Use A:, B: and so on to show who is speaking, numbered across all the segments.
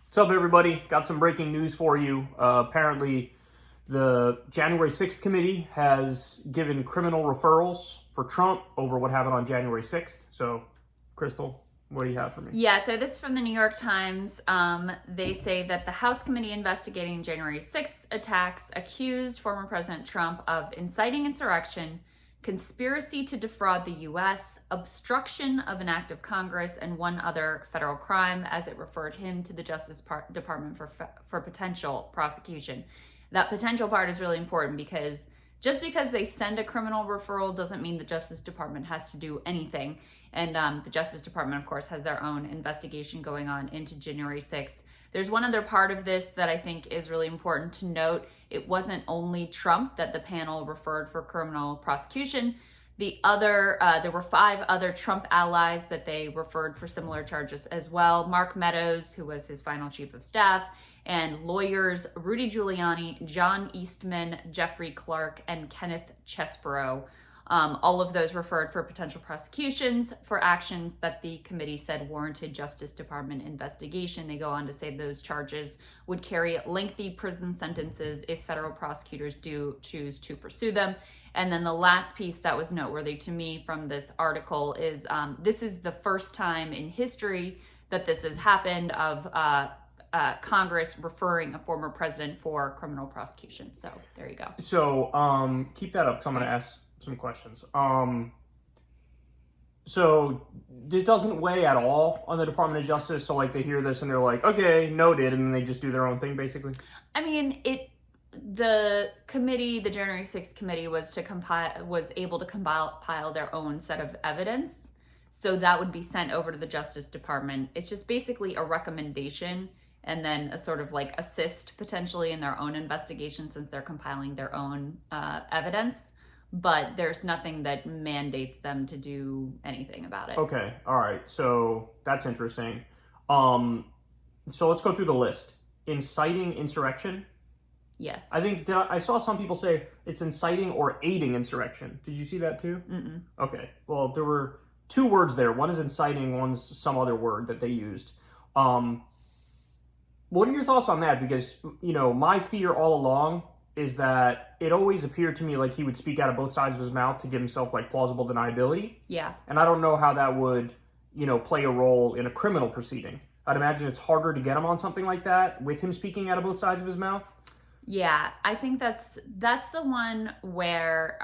A: What's up, everybody? Got some breaking news for you. Apparently, the January 6th committee has given criminal referrals for Trump over what happened on January 6th. So, Crystal, what do you have for me?
B: Yeah, so this is from the New York Times. They say that the House committee investigating January 6th attacks accused former President Trump of inciting insurrection, conspiracy to defraud the U.S., obstruction of an act of Congress, and one other federal crime, as it referred him to the Justice Department for potential prosecution. That potential part is really important because just because they send a criminal referral doesn't mean the Justice Department has to do anything. And the Justice Department, of course, has their own investigation going on into January 6th. There's one other part of this that I think is really important to note. It wasn't only Trump that the panel referred for criminal prosecution. There were 5 other Trump allies that they referred for similar charges as well. Mark Meadows, who was his final chief of staff, and lawyers Rudy Giuliani, John Eastman, Jeffrey Clark, and Kenneth Chesebro. All of those referred for potential prosecutions for actions that the committee said warranted Justice Department investigation. They go on to say those charges would carry lengthy prison sentences if federal prosecutors do choose to pursue them. And then the last piece that was noteworthy to me from this article is this is the first time in history that this has happened of Congress referring a former president for criminal prosecution. So there you go.
A: So keep that up because I'm going to ask some questions. So this doesn't weigh at all on the Department of Justice. So like they hear this and they're like, okay, noted, and then they just do their own thing basically.
B: I mean, the committee, the January 6th committee, was able to compile their own set of evidence. So that would be sent over to the Justice Department. It's just basically a recommendation and then a sort of like assist potentially in their own investigation since they're compiling their own evidence. But there's nothing that mandates them to do anything about it.
A: Okay, all right. So that's interesting. So let's go through the list. Inciting insurrection.
B: Yes.
A: I think I saw some people say it's inciting or aiding insurrection. Did you see that too?
B: Mm-mm.
A: Okay. Well, there were 2 words there. One is inciting, one's some other word that they used. What are your thoughts on that? Because, you know, my fear all along is that it always appeared to me like he would speak out of both sides of his mouth to give himself like plausible deniability.
B: Yeah.
A: And I don't know how that would, you know, play a role in a criminal proceeding. I'd imagine it's harder to get him on something like that with him speaking out of both sides of his mouth.
B: Yeah, I think that's the one where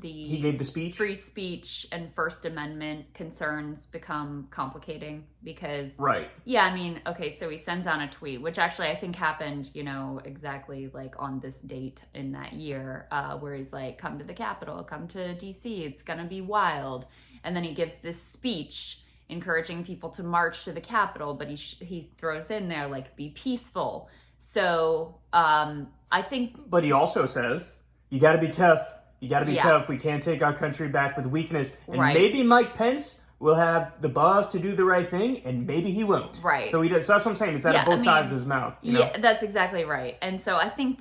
A: he gave the speech.
B: Free speech and First Amendment concerns become complicating because
A: right.
B: Yeah, I mean, okay, so he sends out a tweet, which actually I think happened, you know, exactly like on this date in that year, where he's like, "Come to the Capitol, come to DC, it's gonna be wild," and then he gives this speech encouraging people to march to the Capitol, but he throws in there like, "Be peaceful." So I think...
A: But he also says, you got to be tough. You got to be tough. We can't take our country back with weakness. And maybe Mike Pence will have the balls to do the right thing, and maybe he won't.
B: Right.
A: So he does. So that's what I'm saying. It's out of both sides of his mouth. You know?
B: Yeah, that's exactly right. And so I think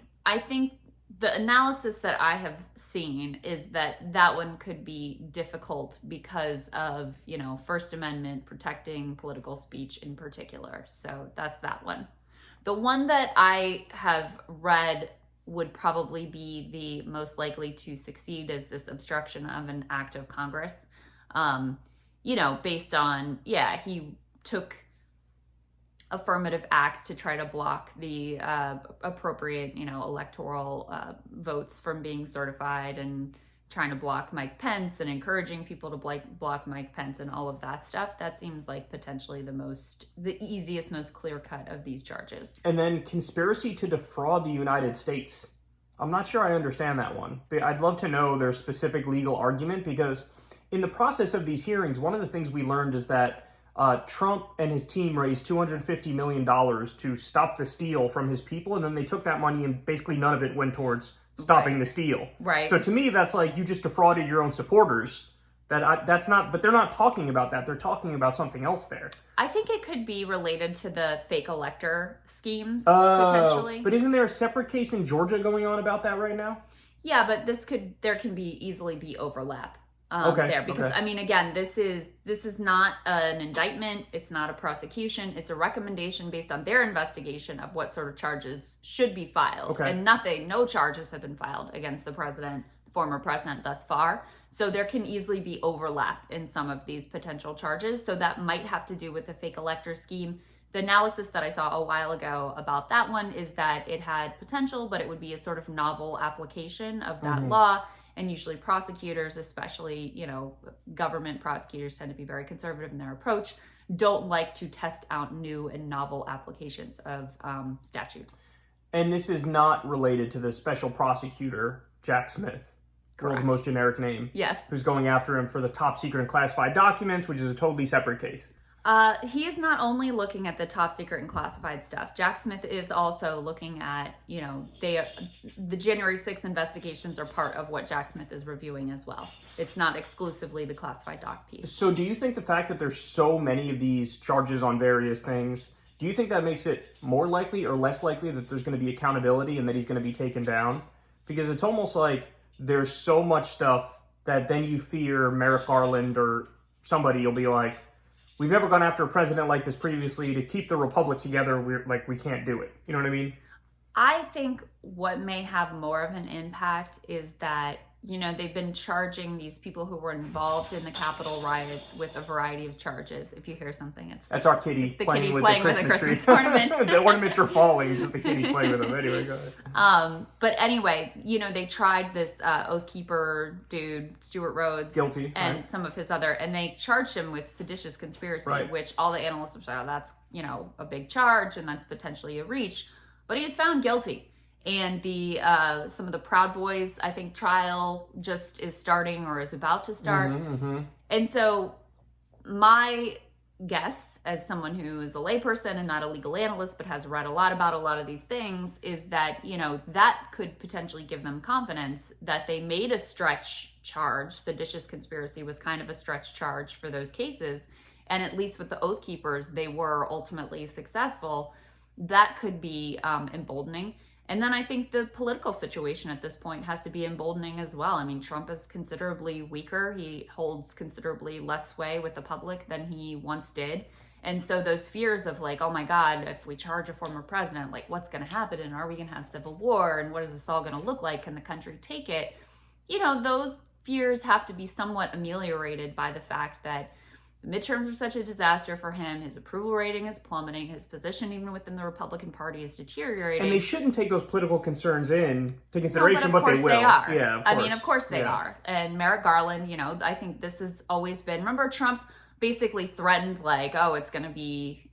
B: the analysis that I have seen is that one could be difficult because of, you know, First Amendment protecting political speech in particular. So that's that one. The one that I have read would probably be the most likely to succeed is this obstruction of an act of Congress. You know, based on, he took affirmative acts to try to block the appropriate, you know, electoral votes from being certified and trying to block Mike Pence and encouraging people to block Mike Pence and all of that stuff. That seems like potentially the easiest, most clear-cut of these charges.
A: And then conspiracy to defraud the United States. I'm not sure I understand that one. But I'd love to know their specific legal argument because in the process of these hearings, one of the things we learned is that Trump and his team raised $250 million to stop the steal from his people, and then they took that money and basically none of it went towards stopping the steal.
B: Right.
A: So to me, that's like you just defrauded your own supporters. That's not, but they're not talking about that. They're talking about something else there.
B: I think it could be related to the fake elector schemes, potentially.
A: But isn't there a separate case in Georgia going on about that right now?
B: Yeah, but there can easily be overlap.
A: Okay, Okay.
B: there, because
A: Okay.
B: I mean, again, this is not an indictment. It's not a prosecution. It's a recommendation based on their investigation of what sort of charges should be filed.
A: Okay.
B: And no charges have been filed against the former president thus far. So there can easily be overlap in some of these potential charges. So that might have to do with the fake elector scheme. The analysis that I saw a while ago about that one is that it had potential, but it would be a sort of novel application of that law. And usually prosecutors, especially, government prosecutors, tend to be very conservative in their approach, don't like to test out new and novel applications of statute.
A: And this is not related to the special prosecutor, Jack Smith, world's most generic name.
B: Yes.
A: Who's going after him for the top secret and classified documents, which is a totally separate case.
B: He is not only looking at the top secret and classified stuff. Jack Smith is also looking at, the January 6th investigations are part of what Jack Smith is reviewing as well. It's not exclusively the classified doc piece.
A: So do you think the fact that there's so many of these charges on various things, do you think that makes it more likely or less likely that there's going to be accountability and that he's going to be taken down? Because it's almost like there's so much stuff that then you fear Merrick Garland or somebody will be like, we've never gone after a president like this previously. To keep the republic together, we can't do it. You know what I mean?
B: I think what may have more of an impact is that, they've been charging these people who were involved in the Capitol riots with a variety of charges. If you hear something,
A: that's our kitty
B: it's the
A: playing
B: kitty
A: with
B: playing
A: the
B: with a
A: Christmas
B: Christmas
A: tree.
B: ornament.
A: The ornaments are falling because the kitty's playing with them. Anyway, go ahead.
B: But anyway, they tried this Oath Keeper dude, Stuart Rhodes,
A: guilty,
B: and
A: right.
B: some of his other, and they charged him with seditious conspiracy,
A: right.
B: which all the analysts have said, that's, a big charge and that's potentially a reach. But he was found guilty. And the some of the Proud Boys, I think, trial just is starting or is about to start. And so my guess, as someone who is a layperson and not a legal analyst, but has read a lot about a lot of these things, is that, that could potentially give them confidence that they made a stretch charge. Seditious conspiracy was kind of a stretch charge for those cases. And at least with the Oath Keepers, they were ultimately successful. That could be emboldening. And then I think the political situation at this point has to be emboldening as well. I mean, Trump is considerably weaker. He holds considerably less sway with the public than he once did. And so those fears of like, oh my God, if we charge a former president, like what's going to happen? And are we going to have civil war? And what is this all going to look like? Can the country take it? Those fears have to be somewhat ameliorated by the fact that the midterms are such a disaster for him. His approval rating is plummeting. His position, even within the Republican Party, is deteriorating.
A: And they shouldn't take those political concerns into consideration,
B: but
A: they will.
B: they are.
A: Yeah,
B: of course they are. And Merrick Garland, I think this has always been. Remember, Trump basically threatened like, oh, it's gonna be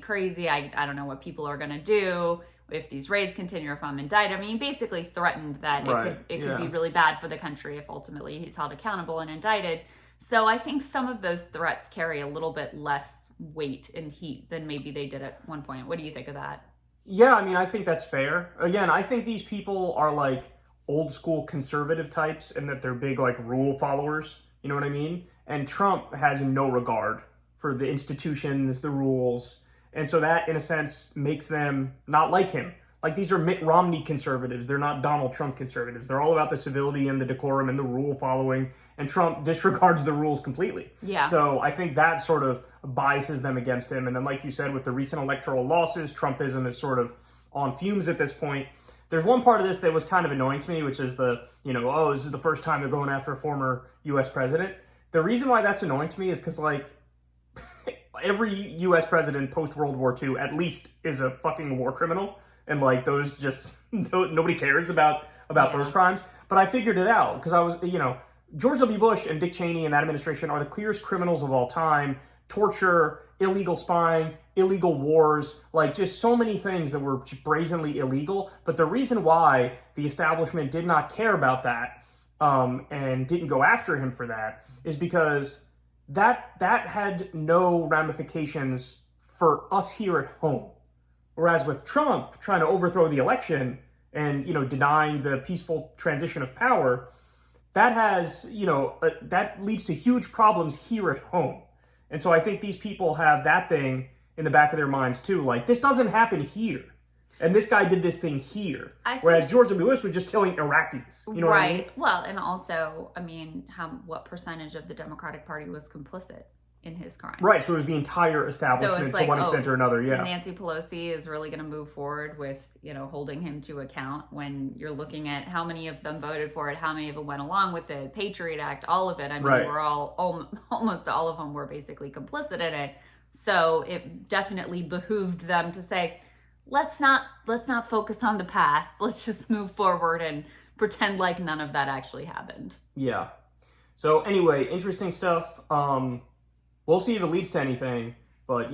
B: crazy. I don't know what people are gonna do if these raids continue or if I'm indicted. I mean, he basically threatened that it could be really bad for the country if ultimately he's held accountable and indicted. So I think some of those threats carry a little bit less weight and heat than maybe they did at one point. What do you think of that?
A: Yeah, I mean, I think that's fair. Again, I think these people are like old school conservative types and that they're big like rule followers. You know what I mean? And Trump has no regard for the institutions, the rules. And so that, in a sense, makes them not like him. Like, these are Mitt Romney conservatives. They're not Donald Trump conservatives. They're all about the civility and the decorum and the rule following. And Trump disregards the rules completely.
B: Yeah.
A: So I think that sort of biases them against him. And then, like you said, with the recent electoral losses, Trumpism is sort of on fumes at this point. There's one part of this that was kind of annoying to me, which is this is the first time they're going after a former U.S. president. The reason why that's annoying to me is because, like, every U.S. president post-World War II at least is a fucking war criminal. And like those just nobody cares about those crimes. But I figured it out because I was, George W. Bush and Dick Cheney and that administration are the clearest criminals of all time. Torture, illegal spying, illegal wars, like just so many things that were brazenly illegal. But the reason why the establishment did not care about that and didn't go after him for that is because that had no ramifications for us here at home. Whereas with Trump trying to overthrow the election and, denying the peaceful transition of power, that has, that leads to huge problems here at home. And so I think these people have that thing in the back of their minds too. Like, this doesn't happen here. And this guy did this thing here. Whereas George W. Bush was just killing Iraqis. You know what I mean?
B: Well, and also, I mean, what percentage of the Democratic Party was complicit in his crimes?
A: Right, so it was the entire establishment to one extent or another, yeah.
B: Nancy Pelosi is really going to move forward with, holding him to account when you're looking at how many of them voted for it, how many of them went along with the Patriot Act, all of it. I mean, we're almost all of them were basically complicit in it. So it definitely behooved them to say, let's not focus on the past. Let's just move forward and pretend like none of that actually happened.
A: Yeah. So anyway, interesting stuff. We'll see if it leads to anything, but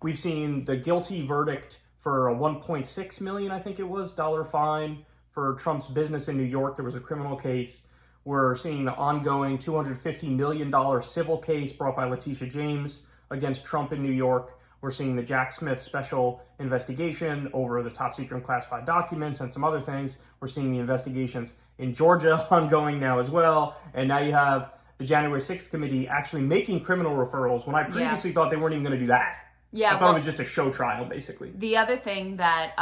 A: we've seen the guilty verdict for a $1.6 million, I think it was, dollar fine for Trump's business in New York. There was a criminal case. We're seeing the ongoing $250 million civil case brought by Letitia James against Trump in New York. We're seeing the Jack Smith special investigation over the top secret and classified documents and some other things. We're seeing the investigations in Georgia ongoing now as well. And now you have the January 6th committee actually making criminal referrals when I previously thought they weren't even going to do that.
B: Yeah,
A: I thought it was just a show trial, basically.
B: The other thing that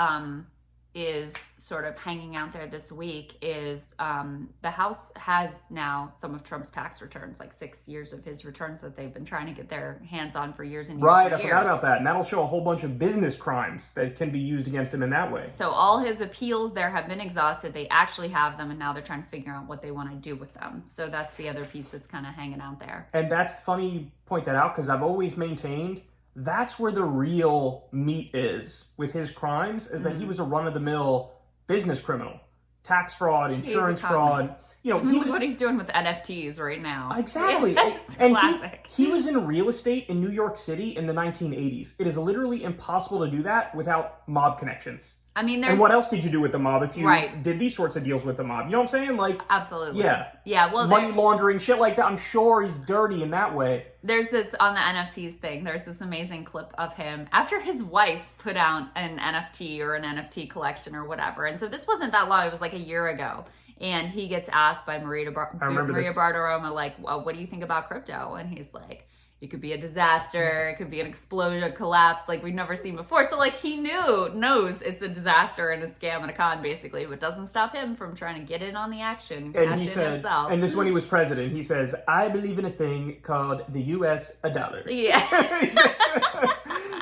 B: is sort of hanging out there this week is the House has now some of Trump's tax returns, like 6 years of his returns that they've been trying to get their hands on for years and years.
A: Right, I forgot about that. And that'll show a whole bunch of business crimes that can be used against him in that way.
B: So all his appeals there have been exhausted. They actually have them, and now they're trying to figure out what they want to do with them. So that's the other piece that's kind of hanging out there.
A: And that's funny you point that out, because I've always maintained that's where the real meat is with his crimes, is that he was a run-of-the-mill business criminal. Tax fraud, insurance fraud.
B: Look what he's doing with NFTs right now.
A: Exactly.
B: And classic.
A: He was in real estate in New York City in the 1980s. It is literally impossible to do that without mob connections.
B: I mean,
A: and what else did you do with the mob if you did these sorts of deals with the mob? You know what I'm saying? Like,
B: absolutely.
A: Yeah. Well, money laundering, shit like that. I'm sure he's dirty in that way.
B: There's this on the NFTs thing. There's this amazing clip of him after his wife put out an NFT or an NFT collection or whatever. And so this wasn't that long. It was like a year ago. And he gets asked by Maria Bartiromo, like, well, what do you think about crypto? And he's like, it could be a disaster. It could be an explosion, a collapse like we've never seen before. So like he knows it's a disaster and a scam and a con basically, but doesn't stop him from trying to get in on the action and cash in himself.
A: And this when he was president, he says, I believe in a thing called the US $1.
B: Yeah.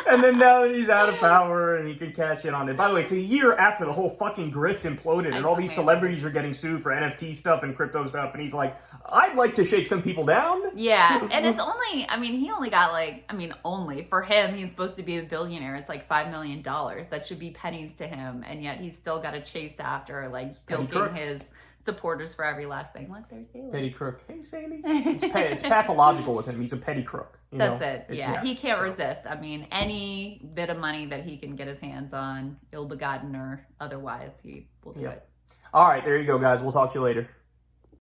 A: And then now that he's out of power and he can cash in on it. By the way, it's a year after the whole fucking grift imploded and all these celebrities are getting sued for NFT stuff and crypto stuff. And he's like, I'd like to shake some people down.
B: Yeah. And it's only, he only got only for him, he's supposed to be a billionaire. It's like $5 million. That should be pennies to him. And yet he's still got to chase after bilking his supporters for every last thing. Look, there's Saley.
A: Petty crook. Hey, Saley. It's pathological with him. He's a petty crook.
B: That's it. Yeah. He can't resist. Any bit of money that he can get his hands on, ill-begotten or otherwise, he will do it.
A: All right. There you go, guys. We'll talk to you later.